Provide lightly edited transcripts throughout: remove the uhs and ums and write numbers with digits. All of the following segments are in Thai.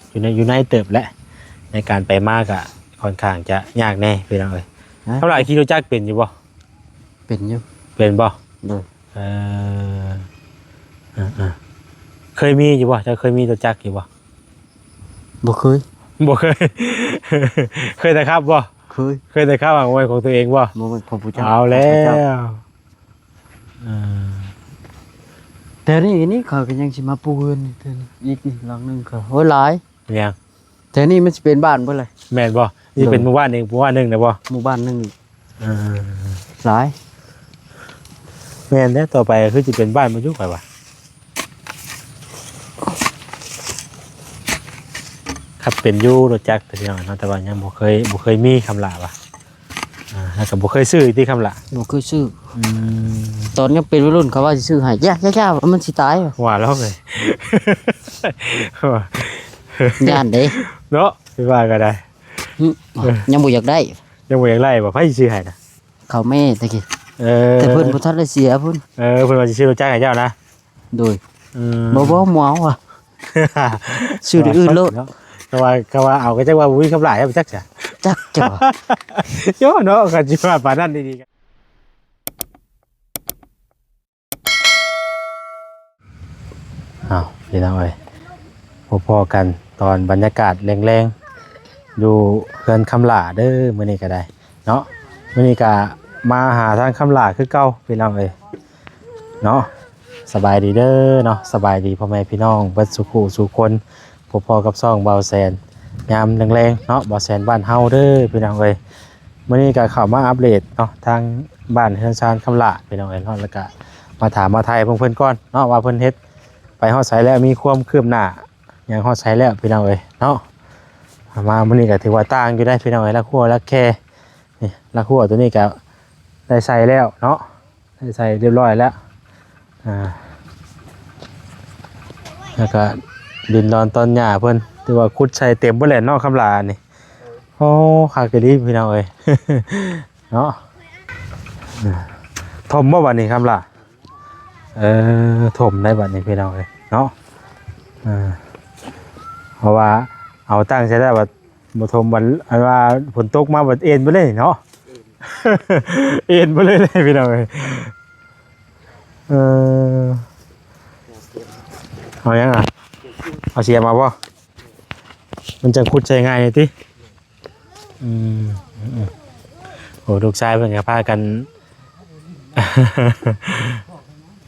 อยู่ในเติบและในการไปมากอะค่อนข้างจะยากแน่พี่น้องเอ้ยเท่าไหร่ขี่รถจักรเป็นอยู่บ่เป็นอยู่เป็นบ่โดยเคยมีอยู่บ่จะเคยมีรถจักรอยู่บ่บ่เคย เคยแต่ครับบ่เคยแต่ครับของไว้ของตัวเองบ่บ่เป็นของผู้เจ้าเอาแล้วแต่นี่เขาก็ยังสิมาปูนอีกหลังนึงเขาโหหลายยังแต่นี่มันสิเป็นบ้านเบ่เลยแม่นบ่นี่เป็นหมู่บ้านเองหมู่บ้านนึงนะบ่หมู่บ้านนึงหลายแม่นแล้วต่อไปคือสิเป็นบ้านบ่อยู่ไปว่ะครับเป็นอยู่รถจักรแต่พี่น้องเนาะแต่ว่ายังบ่เคยมีคำลาว่ะแล้วก็บ่เคยซื้อที่คำลาบ่เคยซื้อตอนยังเป็นวัยรุ่นเขาว่าสิซื้อให้ยากๆมันสิตายว่าแล้วเลยย่านเด้เนาะสิว่าก็ได้ยังบ่อยากได้ยังบ่อยากไล่บ่ไผสิซื้อให้น่ะเขาแม่ตะกี้แต่เพิ่นบ่ทันได้เสียเพิ่นเพิ่นว่าสิซื้อรถจักรให้เจ้านะโดยบ่หมอว่ะซื้ออื่นโลดก็ว่าเอาก็จักว่าบ่มีคำลาให้จักจ้ะจักจ้ะโยเนาะก็สิว่าปานนั้นดีๆกันอ้าวพี่น้องเอ้ยพอๆกันตอนบรรยากาศแรงๆดูเพื่อนคำลาเด้อมื้อนี้ก็ได้เนาะมื้อนี้ก็มาหาทางคำลาคือเก่าพี่น้องเอ้ยเนาะสบายดีเด้อเนาะสบายดีพ่อแม่พี่น้องเบิดสุขุสู่คนพอๆกับซ่องเบาแสนยามแรงๆเนาะเบาแสนบ้านเฮาเด้อพี่น้องเอ้ยมื้อนี้ก็เข้ามาอัปเดตเนาะทางบ้านเฮือนชานคำลาพี่น้องเอ้ยเนาะแล้วก็มาถามมาไทยเพิ่นก่อนเนาะว่าเพิ่นเฮ็ดไปฮอดไสแล้วมีความคืบหน้ายังฮอดไสแล้วพี่น้องเอ้ยเนาะมามื้อนี้ก็ถือว่าต่างอยู่ได้พี่น้องเอ้ยละครัวละแค่นี่ละครัวตัวนี้ก็ได้ใส่แล้วเนาะได้ใส่เรียบร้อยแล้วแล้วก็ดินดอนต้นหญ้าเพิ่นถือว่าขุดใส่เต็มบ่แหละเนาะคำลานี่โอ้คักดีพี่น้องเอ้ยเนาะถมบ่บัดนี้คำลาถมได้บัดนี้พี่น้องเอ้ยเนาะเพราะว่าเอาตั้งใช้ได้ว่าบ่ถมวันอันว่าฝนตกมาบัดเอ็นไปเลยเนาะเอ็นไปเลยพี่น้องเอ้ยเอายังอ่ะเอาเสียมาป่ะมันจะขุดใช้ง่ายเลยติโอ้ลูกชายเพิ่งจะพากัน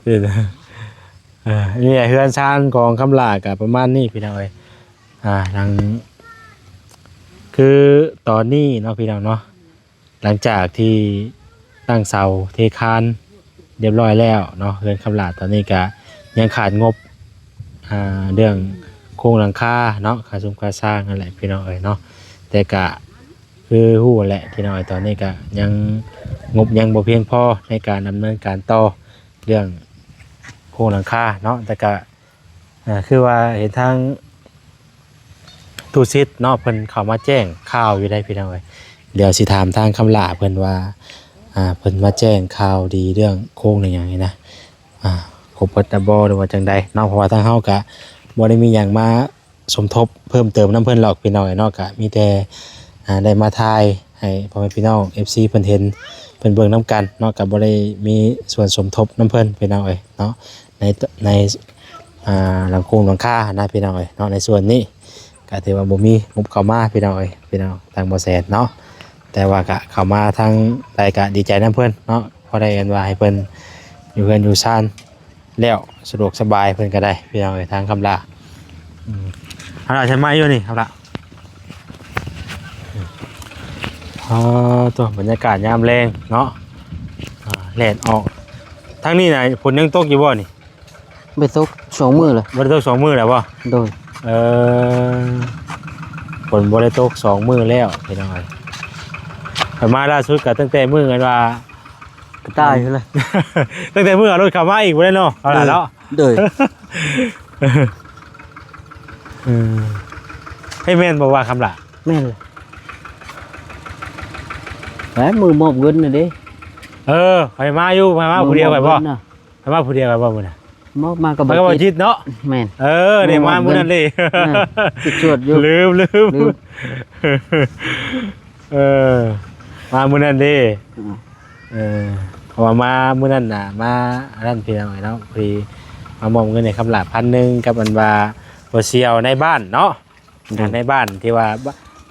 นี่เฮือนชานของคำลากับประมาณนี้พี่น้องเอ้ยทางคือตอนนี้เนาะพี่น้องเนาะหลังจากที่ตั้งเสาเทคานเรียบร้อยแล้วเนาะเฮือนคำลาตอนนี้ก็ยังขาดงบเรื่องโครงหลังคาเนาะค่าซุ้มค่าสร้างนั่นแหละพี่น้องเอ้ยเนาะแต่ก็คือฮู้แหละพี่น้องเอ้ยตอนนี้ก็ยังงบยังบ่เพียงพอในการดำเนินการต่อเรื่องโครงหลังคาเนาะแต่ก็คือว่าเห็นทางตูซิดเนาะเพิ่นเข้ามาแจ้งข่าวอยู่ได้พี่น้องเอ้ยเดี๋ยวสิถามทางคำลาเพิ่นว่าเพิ่นมาแจ้งข่าวดีเรื่องโครงอย่างนี้นะครบเบิดบ่หรือว่าจังใดเนาะเพราะว่าทางเฮาก็บ่ได้มีหยังมาสมทบเพิ่มเติมนํเพิ่นหรอกพี่น้องเนาะก็มีแต่ได้มาถ่ายให้พ่อแม่พี่น้อง FC เพิ่นเห็นเพิ่นเบิ่งนํกันเนาะก็บ่ได้มีส่วนสมทบนํเพิ่นพี่น้องเอ้ยเนาะในหลังโครงหลังคานะพี่น้องเอ้ยเนาะในส่วนนี้ก็ถือว่าบ่มีงบเข้ามาพี่น้องเอ้ยพี่น้องทางบ่แสนเนาะแต่ว่าก็เข้ามาทางใดก็ดีใจนํเพิ่นเนาะพอได้กันว่าให้เพิ่นอยู่เฮือนอยู่ซ่านแล้วสะดวกสบายเพิ่นก็ได้พี่น้องเอ้ยทางคำลาเอาล่ะใช่ไหมอยู่นี่ครับล่ะตัวบรรยากาศยามแรงเนาะแดดออกทั้งนี้น่ะฝนยังตกอยู่บ่นี่ไปตก2 มื้อเลยบ่ได้ตก2 มื้อแล้วบ่โดยฝนบ่ได้ตก2 มื้อแล้วพี่น้องเอ้ยมาล่าสุดก็ตั้งแต่มื้อกันว่าก็ตายอยู่เลย ตั้งแต่มื้อรถเข้ามาอีกบ่ได้เนาะเอาล่ะเนาะโดยให้แม่นบ่ว่าคำล่ะแม่นเลยแหมมือมอบเงินน่ะเด้ไปมาอยู่ไปมาผู้เดียวไปบ่ไปมาผู้เดียวไปบ่มื้อน่ะ มาก็ มัน บ่ ก็บ่ จิต จิตเนาะ แม่น เนี่ยมามื้อนั้นเลย จิตชวดอยู่ ลืม ลืม เออมามื้อนั้นเด้เพราะว่ามามื้อนั้นน่ะมาอันนั้นพี่น้องเนาะพอดีมามอบเงินในคำหลา1,000กับอันว่าบ่เสียวในบ้านเนาะในบ้านที่ว่า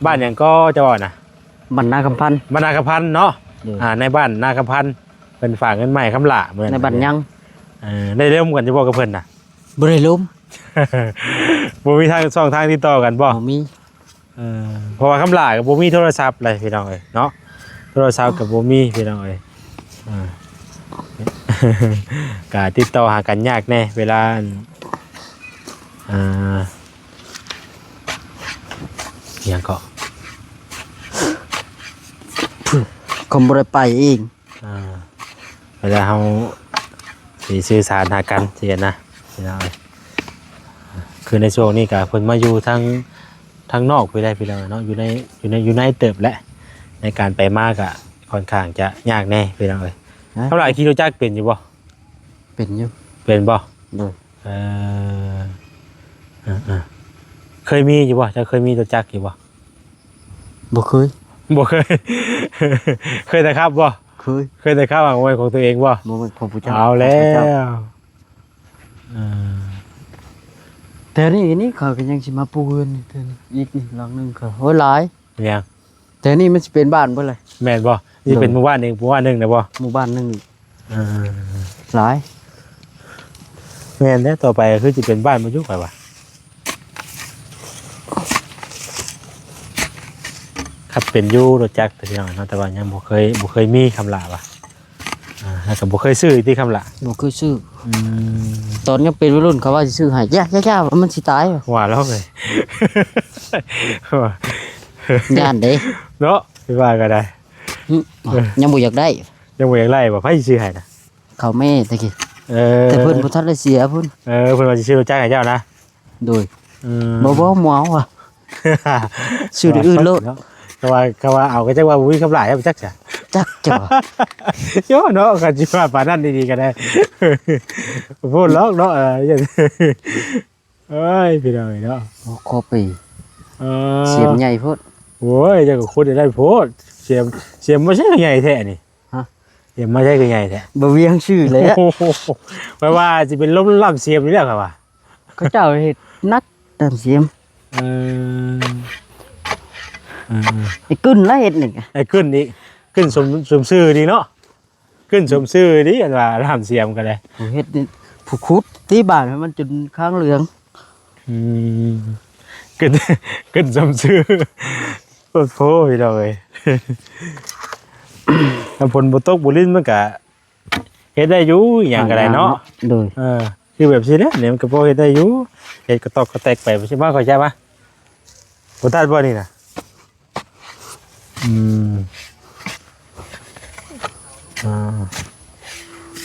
บ้านหยังก็จะว่าน่ะ บรรณาคำพันธ์ บ้านนาคพันธ์เนาะ เออ ในบ้านนาคพันธ์เป็นฝากเงินใหม่คำหลาเหมือน ในบัตรยัง ได้เริ่มกันจะบอกกับเพิ่นน่ะ บ่ได้ล้ม บ่มีทางช่องทางติดต่อกันบ่ บ่มี เพราะว่าคำหลากับบ่มีโทรศัพท์เลยพี่น้องเอ้ยเนาะโทรศัพท์กับบ่มีพี่น้องเอ้ยก็ติดต่อหากันยากแน่เวลาหยังก็ คงบ่ได้ไปเอง เวลาเฮาสิสื่อสารหากันสินะพี่น้องเอ้ยคือในช่วงนี้ก็เพิ่นมาอยู่ทางนอกไปได้พี่น้องเนาะอยู่ในเติบและในการไปมากอะค่อนข้างจะยากแน่พี่น้องเอ้ยเท่าไหร่คิโลจักรเป็นอยู่บ่ เป็นอยู่ เป็นบ่ โดย เคยมีอยู่บ่จะเคยมีตัวจักรอยู่บ่ บ่เคย บ่เคย เคยแต่ครับบ่ เคย แต่ครับเอาไว้ของตัวเองบ่ บ่แม่นของผู้เจ้า เอาแล้วแต่นี่เขาก็ยังสิมาปูนเทื่ออีกนี่หลังนึงเขาโอ้ยหลาย ยัง แต่นี่มันสิเป็นบ้านเบ่เลย แม่นบ่นี่เป็นหมู่บ้านเองหมู่บ้านหนึงนะบ่ หมู่บ้านนึงหลาย แม่นแล้วต่อไปก็คือสิเป็นบ้านบ่อยู่ไปว่ะครับเป็นอยู่รถจักรแต่พี่น้องเนาะแต่ว่ายังบ่เคยมีคำลาว่ะแล้วก็บ่เคยซื้อที่คำลา บ่เคยซื้อตอนยังเป็นวัยรุ่นเขาว่าสิซื้อให้ยากๆมันสิตาย ว่าแล้วเลย ย่านเด้ เนาะพี่ว่าก็ได้ ยังบ่อยากได้ ยังบ่อยากไล่บ่ไผสิซื้อให้นะ เขาแม่ตะกี้ เออ แต่เพิ่นบ่ทันได้เสียเพิ่น เพิ่นว่าสิซื้อรถจักรให้เจ้านะ โดยบ่หมเอาอ่ะ ซื้อได้อื่นโลด ก็ว่าเอาก็จักว่าบ่มีคำลาให้จักจ้ะ จักจ้ะ โยเนาะก็สิว่าปานนั้นดีๆก็ได้ พูดล็อกเนาะเอ้ยพี่น้องเนาะ ขอปี เอ เสียมใหญ่โพด โอ้ยเจ้าก็คุดได้โพดเสียมบ่ใช่ใหญ่แท้นี่ ฮะ เสียมบ่ใช่ใหญ่แท้ บ่เวียงชื่อเลยอะ โอ้โหแปลว่าสิเป็นล้มล่ำเสียมนี่แหละครับว่า เขาเจ้าเฮ็ดนักตามเสียม เออ ไอ้กึ้นละเฮ็ดนี่ก็ ไอ้ขึ้นนี่ขึ้นสมชื่อดีเนาะขึ้นสมชื่อดีอันว่าล่ำเสียมก็ได้ ผู้เฮ็ดนี่ผู้ขุดตีบ้านให้มันจนข้างเหลือง ขึ้นสมชื่อโอ้โหพี่น้องเอ้ย ถ้าผลบ่ตกบ่ลิ้นมันก็เฮ็ดได้อยู่อหย่างก็ได้เนาะ โดย คือแบบนี้แหละเนี่ยมันก็พอเฮ็ดได้อยู่เฮ็ดก็ตอกก็แตกไปบ่ใช่บ่เข้าใจป่ะบ่ตัดบ่นี่น่ะ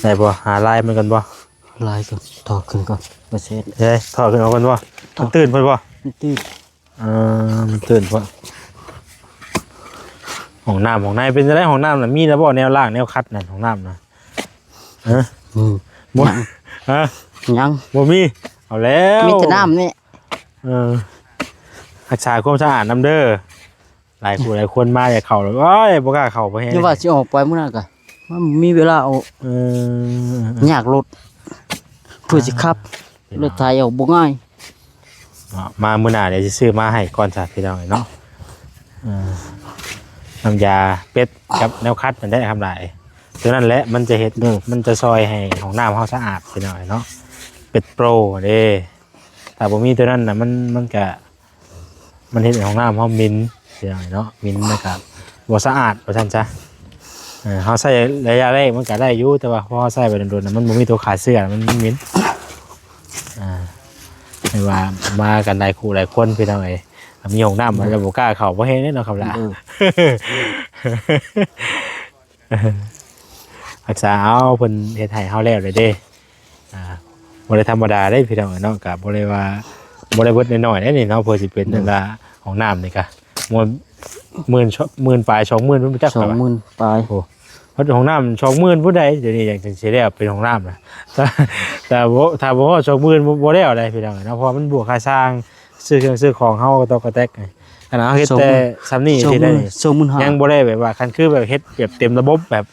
ได้บ่หาลายมันกันบ่ ลายก็ถอดขึ้นก่อนบ่เสร็จ เฮ้ยถอดขึ้นเอากันบ่มันตื่นเพิ่นบ่ มันตื้อ มันตื่นเพิ่นห้องน้ำของนายเป็นจังได๋ห้องน้ำน่ะมีแล้วบ่แนวล่างแนวคัดนั่นห้องน้ำน่ะบ่ฮะ ยัง บ่มีเอาแล้ว มีแต่น้ำนี่ รักษาความสะอาดนำเด้อหลายคนมาอย่าเข้าเลยโอ้ยบ่กล้าเข้าบ่แฮง อย่าว่าสิออกไปมื้อนั้นก็มันมีเวลาเอายากรถเพื่อสิขับรถไถเอาบ่ง่าย มามื้อหน้าเดี๋ยวสิซื้อมาให้ก่อนจ้ะพี่น้องเนาะน้ำยาเป็ดกับแนวคัดมันได้ทำหลายตัวนั้นแหละมันจะเฮ็ดมันจะซอยให้ห้องน้ำเฮาสะอาดพี่น้องเนาะเป็ดโปรเด้ถ้าบ่มีตัวนั้นน่ะมันก็มันเฮ็ดให้ห้องน้ำเฮามินพี่น้องเนาะมินนะครับบ่สะอาดว่าซั่นจ้ะเฮาใช้ระยะแรกมันก็ได้อยู่แต่ว่าพอใช้ไปโดนๆน่ะมันบ่มีตัวขาเสื้อมันมินไม่ว่ามากันหลายคู่หลายคนพี่น้องเอ้ยมีห้องน้ำมันก็บ่กล้าเข้าบ่เฮ็ดเนาะครับล่ะรักษาเอาเพิ่นเฮ็ดให้เฮาแล้วเลยเด้บ่ได้ธรรมดาได้พี่น้องเนาะก็บ่ได้ว่าบ่ได้เบิดน้อยๆเด้นี่เนาะเพื่อสิเป็นนั่นล่ะห้องน้ำนี่ก็10,000ปลาย 20,000มันบ่จัก 20,000ปลาย โอ้ เพราะห้องน้ำ20,000ผู้ใดเดี๋ยวนี้อย่างจังสิได้เป็นห้องน้ำนะแต่บ่ถ้าบ่20,000บ่ได้เอาได้พี่น้องเนาะเพราะมันบวกค่าสร้างซื้อเครื่องซื้อของเฮาก็ต้องกระแตกไงขนาดเฮาเฮ็ดแต่ซ้ำนี่สิได้นี่ 25,000 ยังบ่ได้แบบว่าคันคือแบบเฮ็ดแบบเต็มระบบแบบ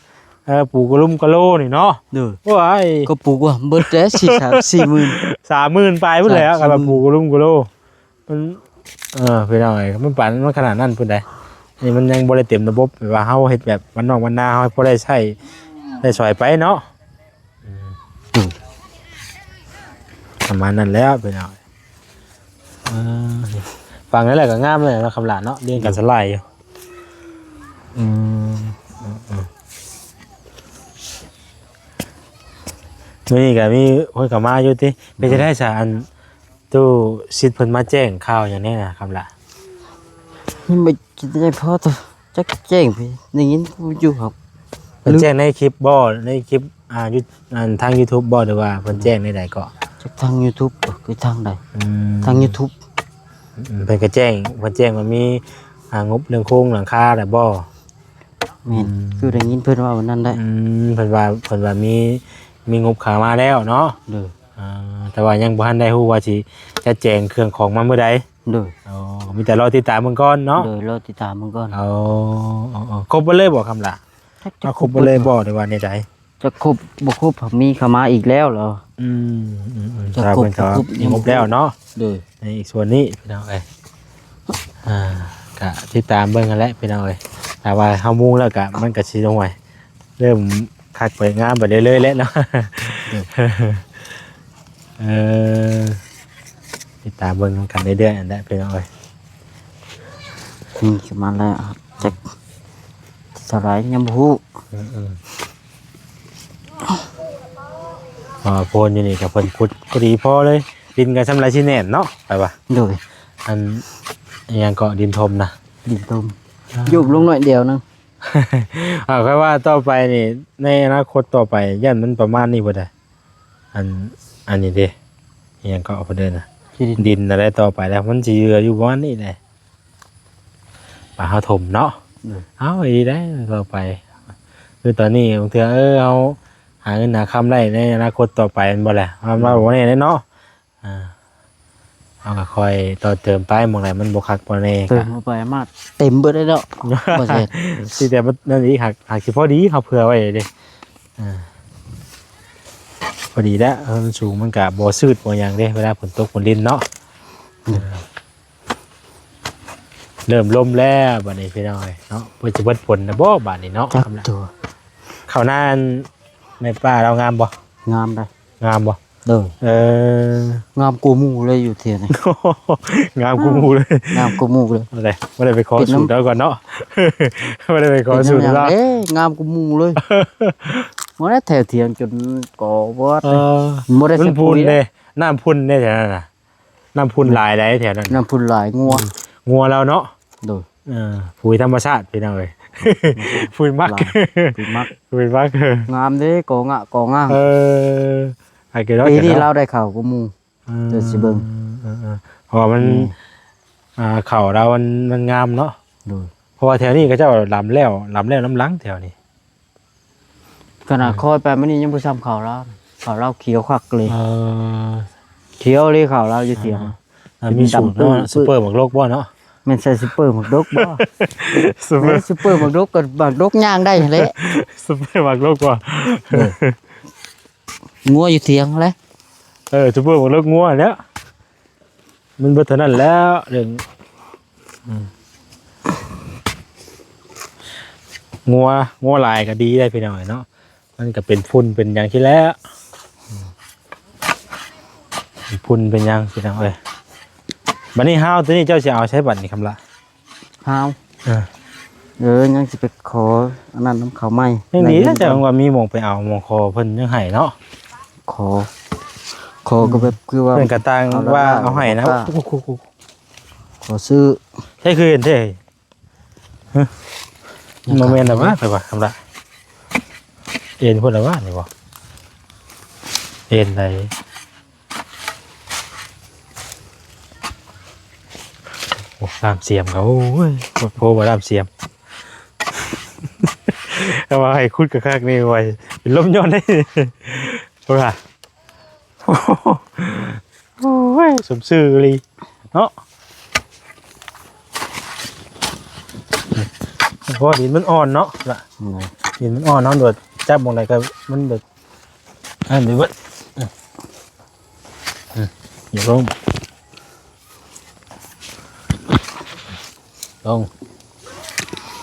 ปลูกกระลุ่มกระโลนี่เนาะ เด้อ โอ้ย ก็ปลูกว่าเบิดแล้ว40,000 30,000ปลายพุ่นแล้วก็แบบปลูกกระลุ่มกระโลมันพี่น้องเอ้ยมันปานมันขนาดนั้นพุ่นใดนี่มันยังบ่ได้เต็มระบบแบบว่าเฮาเฮ็ดแบบวันนอกวันนาเฮาพอได้ใช้ได้สอยไปเนาะประมาณนั้นแล้วพี่น้องฟังแล้วแหละก็งามเลยเนาะคำหลานเนาะเรียนกันสลายอยู่นี่ก็มีคนเข้ามาอยู่ติเป็นจะได้สารตู้สิทธิ์เพิ่นมาแจ้งข่าวอย่างนี้นะคำละ นี่ไม่คิดได้พอตัวจักแจ้งพี่อย่างงี้อยู่ครับ เพิ่นแจ้งในคลิปบ่ในคลิปทาง YouTube บ่หรือว่าเพิ่นแจ้งในใดก็ จากทาง YouTube คือทางใดทาง YouTube เพิ่นก็แจ้งเพิ่นแจ้งว่ามีงบเรื่องโครงหลังคาได้บ่ แม่นคือได้ยินเพิ่นว่าวันนั้นได้ เพิ่นว่ามีงบเข้ามาแล้วเนาะ เด้อ แต่ว่ายังบ่ทันได้ฮู้ว่าสิจะแจ้งเครื่องของมาเมื่อใด เด้อ อ๋อมีแต่รอติดตามเบิ่งก่อนเนาะ เด้อรอติดตามมันก่อน เอาครบบ่เลยบ่คำล่ะเอาครบบ่เลยบ่ได้ว่าในใด จะครบบ่ครบมีเข้ามาอีกแล้วเหรอ จะครบ เป็นครับ ครบ มีงบแล้วเนาะ เด้อ ในอีกส่วนนี้พี่น้องเอ้ยก็ติดตามเบิ่งกันแหละพี่น้องเอ้ยแต่ว่าเฮามุ่งแล้วก็มันก็สิลงไว้เริ่มคักไปงามไปเรื่อยๆแล้วเนาะติดตามเบิ่งกันเรื่อยๆอันนั้นพี่น้องเอ้ย นี่เข้ามาแล้วจักเท่าไหร่ยังบ่ฮู้ โพนอยู่นี่กับเพิ่นขุดก็ดีพอเลยดินกันสำหรับสิแน่นเนาะไปว่า เด้อ อันอิหยังก็ดินทมนะ ดินต้มยุบลงหน่อยเดียวนึง ค่อยว่าต่อไปนี่ในอนาคตต่อไปย่านมันประมาณนี้บ่ได้อันนี้เด้อิหยังก็เอาไปเดินนะ ที่ดิน ดินอะไรต่อไปแล้วมันสิเหลืออยู่ประมาณนี้แหละป่าเฮาถมเนาะเอาอีได้ต่อไปคือตอนนี้บางเทื่อเอาหาเงินหาคำได้ในอนาคตต่อไปมันบ่แหละว่าบ่แน่เนาะเอาก็ค่อยต่อเติมไปหม่องไหนมันบ่คักบ่แน่ เติมเข้าไปมากเต็มเบิดได้แล้วบ่เสร็จ สิแต่มันนั่นอีกหักสิพอดีเขาเผื่อไว้เด้พอดีแล้วมันสูงมันก็บ่ชืดบ่หยังเด้เวลาฝนตกฝนดินเนาะเริ่มลมแล้วบัดนี้พี่น้อยเนาะเพิ่นสิเบิดฝนนะบ่บัดนี้เนาะ จับตัว ข้าวหน้าในป่าเรางามบ่ งามได้ งามบ่ เด้อ ง ามกูหมู่เลยอยู่เที่ยนี่ งามกูหมูเลย งามกูหมู่เลย บ่ได้ไปขอสูตรแล้วก่อนเนาะบ่ได้ไปขอสูตรแล้ว งามกูหมู่เลยบ่ได้แถวเที่ยงจนก่อบ่บ่ได้ มั ใส่ นพุ ปุ๋ น ย เด้น้ำพุนเด้แถวนั้นน่ะน้ำพุนหลายได้แถวนั้น น้ำพุ่นหลายงัว แล้วเนาะ เด้อ ปุ๋ยธรรมชาติพี่น้องเอ้ยปุ๋ยมัก ปุ๋ยมัก ปุ๋ยมัก งามเด้ก่องะก่องาม ไอ้เกด ปีนี้เราได้ข้าวกูหมู่ เดี๋ยวสิเบิ่ง เพราะว่ามันเข่าเรามันงามเนาะ เด้อ เพราะว่าแถวนี้ก็เจ้าลำแล้วน้ำหลังแถวนี้ ขนาดคอยไปมื้อนี้ยังบ่ซ้ำข้าวเราเขียวคักเลยเขียวเลยข้าวเราอยู่เที่ยง มีสูตรเนาะซุปเปอร์หมักโลกบ่เนาะ แม่นใส่ซุปเปอร์หมักดกบ่ ซุปเปอ แม่ ร์ ซุปเปอร์หมักดกกับหมักดกย่างได้แหละ ซุปเปอร์หมักโลกบ่ งัวอยู่เถียงแหละ ซุปเปอร์หมักโลกงัวแล้วมันบ่เท่านั้นแล้วเรื่องงัวลายก็ดีได้พี่น้อยเนาะมันก็เป็นฝุ่นเป็นหยังที่แล้วฝุ่นเป็นหยังพี่น้องเอ้ยบัดนี้ห้าวตัวนี้เจ้าสิเอาใช้บัตรนี่คำละ ฮาวยังสิไปขออันนั้นน้ำเขาวไหม้ ยังดีนะแต่ว่ามีหมองไปเอาหมองคอเพิ่นยังให้เนาะ ขอก็แบบคือว่า เพิ่นกระตังว่าเอาให้นะ ขอซื้อ ใช่คือเห็นเด้โมเมนต์น่ะว่าไปว่าคำละเอ็นพุ่นละว่านี่บ่เอ็นใดโอ้ตามเสียมเขาโอ้ยโพบ่ตามเสียม ก็ว่าให้คุดกับคักนี่ไว้เป็นลมย้อนได้บ่ล่ะโอ้ยสมชื่อเลยเนาะเพราะดินมันอ่อนเนาะล่ะดินมันอ่อนเนาะโดดจับบ่ได้ก็มันแบบอันนี้เบิดอย่าลง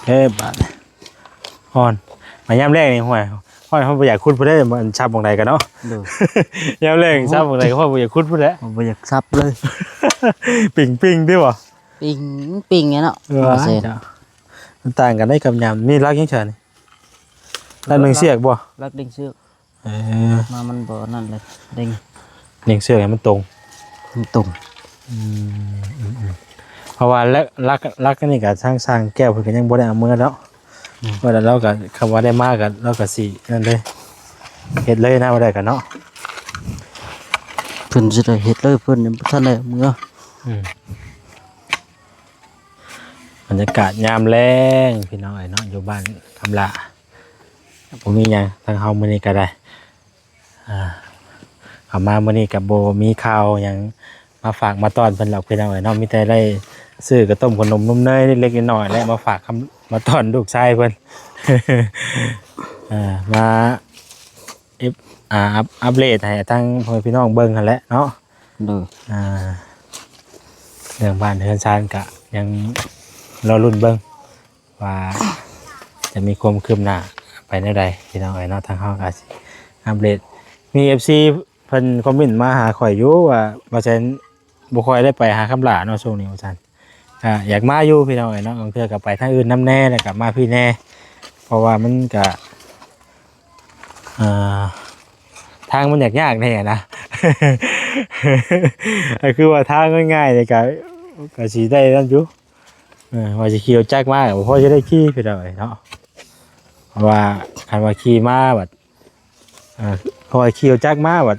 เฮ้บาดอ่อนมายามแรกนี่ห่วยห้อยเขาบ่อยากคุดผู้ใดมันชับบ่ได้กันเนาะยามแรกชับบ่ได้ก็เพราะบ่อยากคุดผู้ใด บ่อยากซับเลย ปิ่งๆด้วยบ่ ปิงไงเนาะเสร็จ มันต่างกันได้กับยามมีรักยังเฉยนี่รักหนึ่งเสียกบ่ รักเด้งเชือก มามันบ่นั่นเลยเด้ง หนึ่งเสียกให้มันตรง ตุ่ม เพราะว่ารักกันนี่ก็สร้างแก้วเพิ่นก็ยังบ่ได้เอามือแล้วว่าแล้วเราก็คำว่าได้มากก็เราก็สินั่นเลยเฮ็ดเลยนะบ่ได้กันเนาะ เพิ่นสิได้เฮ็ดเลยเพิ่นยังบ่ทันได้เอามือบ รรยากาศยามแล้งพี่น้องเอ้ยเนาะอยู่บ้านคำละบ่มีหยังทางเฮามื้อนี้ก็ได้เข้ามามื้อนี้ก็บ่มีข้าวหยังมาฝากมาต้อนเพิ่นหรอกพี่น้องเอ้ยเนาะมีแต่ได้ซื้อกระต้มขนมนมเนยเล็กๆน้อยๆและมาฝากมาต้อนลูกชายเพิ่น มาอัปเดตให้ทั้งพ่อพี่น้องเบิ่งหั่นแหละเนาะ เด้อ เรื่องบ้านเรือนชานก็ยังรอรุ่นเบิ่งว่าจะมีความคืบหน้าไปในใดพี่น้องเอ้ยเนาะทางเฮาก็สิอัปเดตมี FC เพิ่นคอมเมนต์มาหาข่อยอยู่ว่าฉันบ่ค่อยได้ไปหาคำลาเนาะช่วงนี้ว่าซั่นอยากมาอยู่พี่น้องเอ้ยเนาะบางเทื่อก็ไปทางอื่นนํแน่แล้วก็มาพี่แน่เพราะว่ามันก็ทางมันยากๆแน่นะ คือว่าทางง่ายๆเลยก็สิได้นั่นอยู่ว่าสิขี่รถจักรมาก็พอจะได้ขี่พี่น้องเอ้ยเนาะเพราะว่าคันว่าขี่มาบัดเพราะว่าขี่รถจักรมาบัด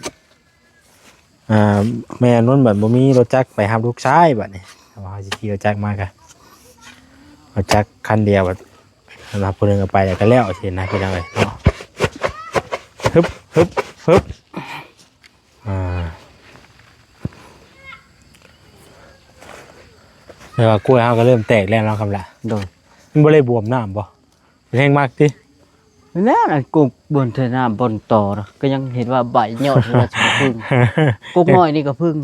แม่นุ่นบัดบ่มีรถจักรไปรับลูกชายบัดนี้ว่าสิขี่รถจักรมาก็รถจักรคันเดียวบัดรับผู้หนึงก็ไปแล้วก็แล้วสินะพี่น้องเอ้ยเนาะฮึบแต่ว่ากล้วยเฮาก็เริ่มแตกแล้วเนาะครับล่ะ เด้อ มันบ่ได้บวมน้ำบ่เป็นแห้งมากติ นั่นน่ะกุกบนเทน้ำบนต่อเนาะก็ยังเห็นว่าใบยอดราชพึ่งกุกน้อยนี่ก็พึ่ง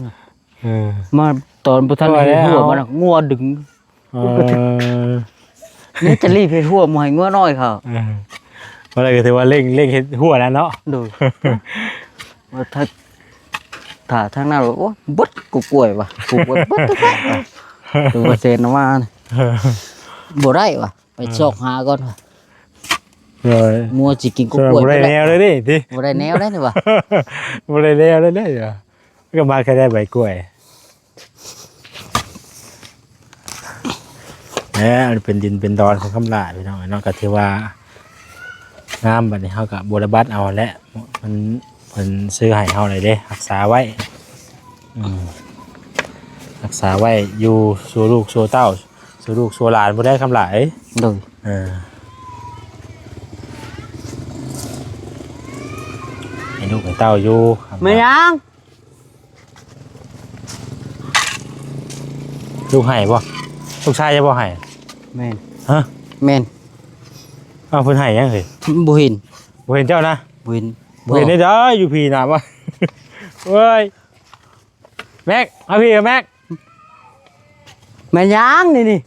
มาตอนบ่ทันได้หัวมันน่ะงัวดึงนี่จะรีบเฮ็ดหัวบ่ให้งัวน้อยเขา บ่ได้ก็ถือว่าเร่งเฮ็ดหัวแล้วเนาะ ดูว่าถ้าทางนั้นว่าโอ้บดกูกล้วยว่ะกูกล้วยบดแท้ๆดูว่าเซนมาบ่ได้ว่ะไปซอกหาก่อนว่ะ มัวสิกินกูกล้วย บ่ได้แนวเลยดิติ บ่ได้แนวได้นี่ว่ะ บ่ได้แนวเลยเด้อก็มาแค่ได้ใบกล้วยอันเป็นดินเป็นดอนของคำลาพี่น้องเนาะก็ถือว่างามบัดนี้เฮาก็บ่ได้บัดเอาแหละมันเพิ่นซื้อให้เฮาเลยเด้รักษาไว้รักษาไว้อยู่สู่ลูกสู่เต้าสู่ลูกสู่หลานบ่ได้คำลาเอ้ย ดู ให้ลูกให้เต้าอยู่ ไม่ยัง ลูกให้บ่ลูกชายจะบ่ให้ แม่น ฮะ แม่น อ้าวเพิ่นให้ยังเฮ้ย บ่เห็น บ่เห็นเจ้านะ บ่เห็น บ่เห็นได้จ้าอยู่พี่น่ะบ่เว้ยแม็กมาพี่กับแม็ก แม่ยังนี่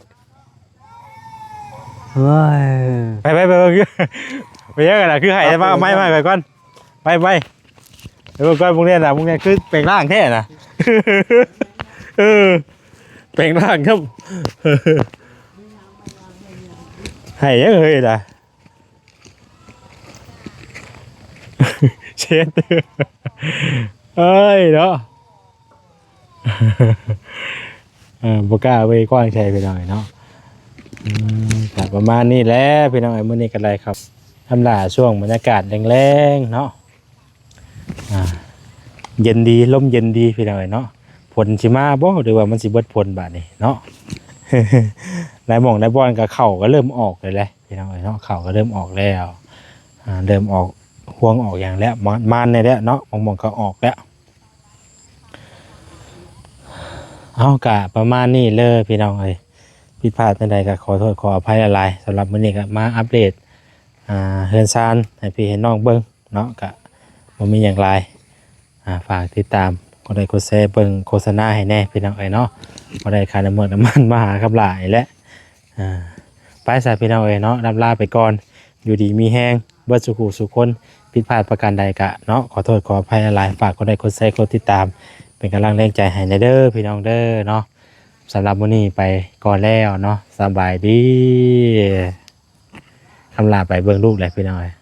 เฮ้ย ไปไปยังกันน่ะคือให้ได้มาไม่ไปก่อนไปเดี๋ยวก่อนพวกเนี้ยน่ะพวกเนี้ยคือแปลงร่างแท้น่ะแปลงร่างครับให้ยังเฮ้ยล่ะเช็ดเอ้ยเนาะบ่กล้าไปกว้างใจไปหน่อยเนาะแต่ประมาณนี้แหละพี่น้องไอ้มื้อนี้กันไรครับทำลาช่วงบรรยากาศแรงๆเนาะเย็นดีลมเย็นดีพี่น้องเนาะผลสิมาบ่หรือว่ามันสิเบิดผลบาดนี้เนาะ หลายหม่องหลายบ่อนก็เข้าก็เริ่มออกเลยแหละพี่น้องเนาะเข้าก็เริ่มออกแล้ว เริ่มออกห่วงออกอย่างแล้วมันในแล้วเนาะมองก็ออกแล้วเอากะประมาณนี้เลยพี่น้องเอ้ยผิดพลาดใดๆก็ขอโทษขออภัยหลายๆสำหรับมื้อนี้ก็มาอัปเดตเฮือนซานให้พี่ให้น้องเบิ่งเนาะก็บ่มีหยังหลายฝากติดตามกดไลค์กดแชร์เบิ่งโฆษณาให้แน่พี่น้องเอ้ยเนาะบ่ได้ค่าน้ำมันมาหากับหลายและไปซะพี่น้องเอ้ยเนาะลำลาไปก่อนอยู่ดีมีแฮงเบิดสุขสุขคนผิดพลาดประการใดก็เนาะขอโทษขออภัยหลายๆฝากกดไลค์กดแชร์กดติดตามเป็นกำลังแรงใจให้เด้อพี่น้องเด้อเนาะสำหรับมื้อนี้ไปก่อนแล้วเนาะสบายดีคำลาไปเบิ่งลูกเลยพี่น้องเอ้ย